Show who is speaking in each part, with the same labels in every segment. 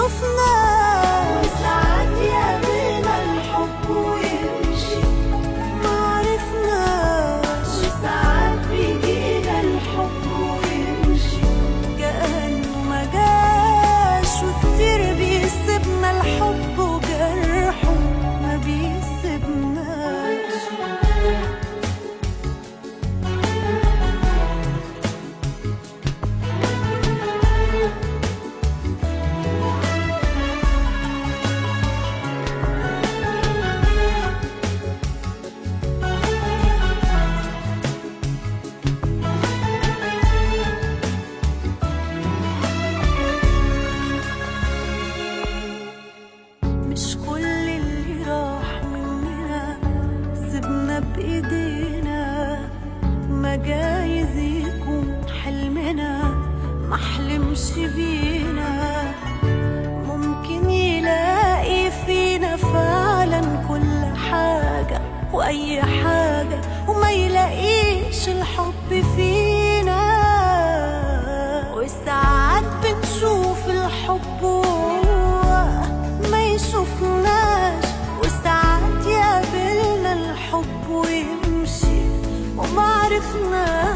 Speaker 1: شفناش، وساعات يقابلنا الحب ويمشي معرفناش، وساعات بيجينا الحب ويمشي كأنه ما جاش، وكتير بيسيبنا الحب وجرحه ما بيسيبناش. مش كل اللي راح مننا سيبنا بإيدينا، ما جايز يكون حلمنا محلمش بينا، ممكن يلاقي فينا فعلا كل حاجة وأي حاجة، وما يلاقيش الحب فينا. وساعات بنشوف الحب ما يشوفناش، وساعات يقابلنا الحب ويمشي ومعرفناش،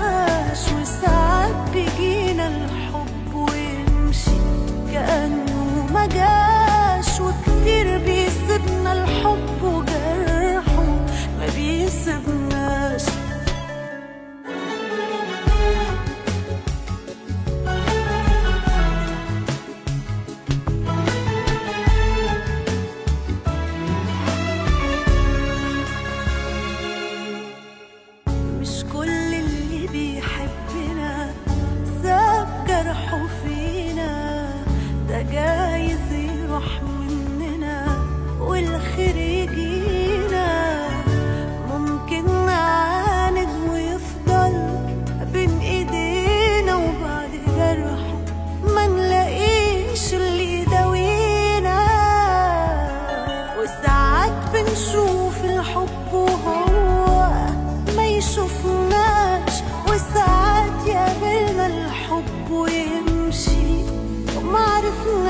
Speaker 1: وساعات بيجينا الحب ويمشي كأنه ما جاش، وكتير بيسيبنا الحب وجرحه ما بيسيبناش. مش كل اللي بيحبنا ساب جرحه فينا، ده جايز يروح مننا والخير يجينا، ممكن نعاند ويفضل بين ايدينا، وبعد جرحه ما نلاقيش اللي يداوينا. وساعات بنشوف الحب وهو ما يشوفناش، وساعات يقابلنا الحب ويمشي وما عرفناش.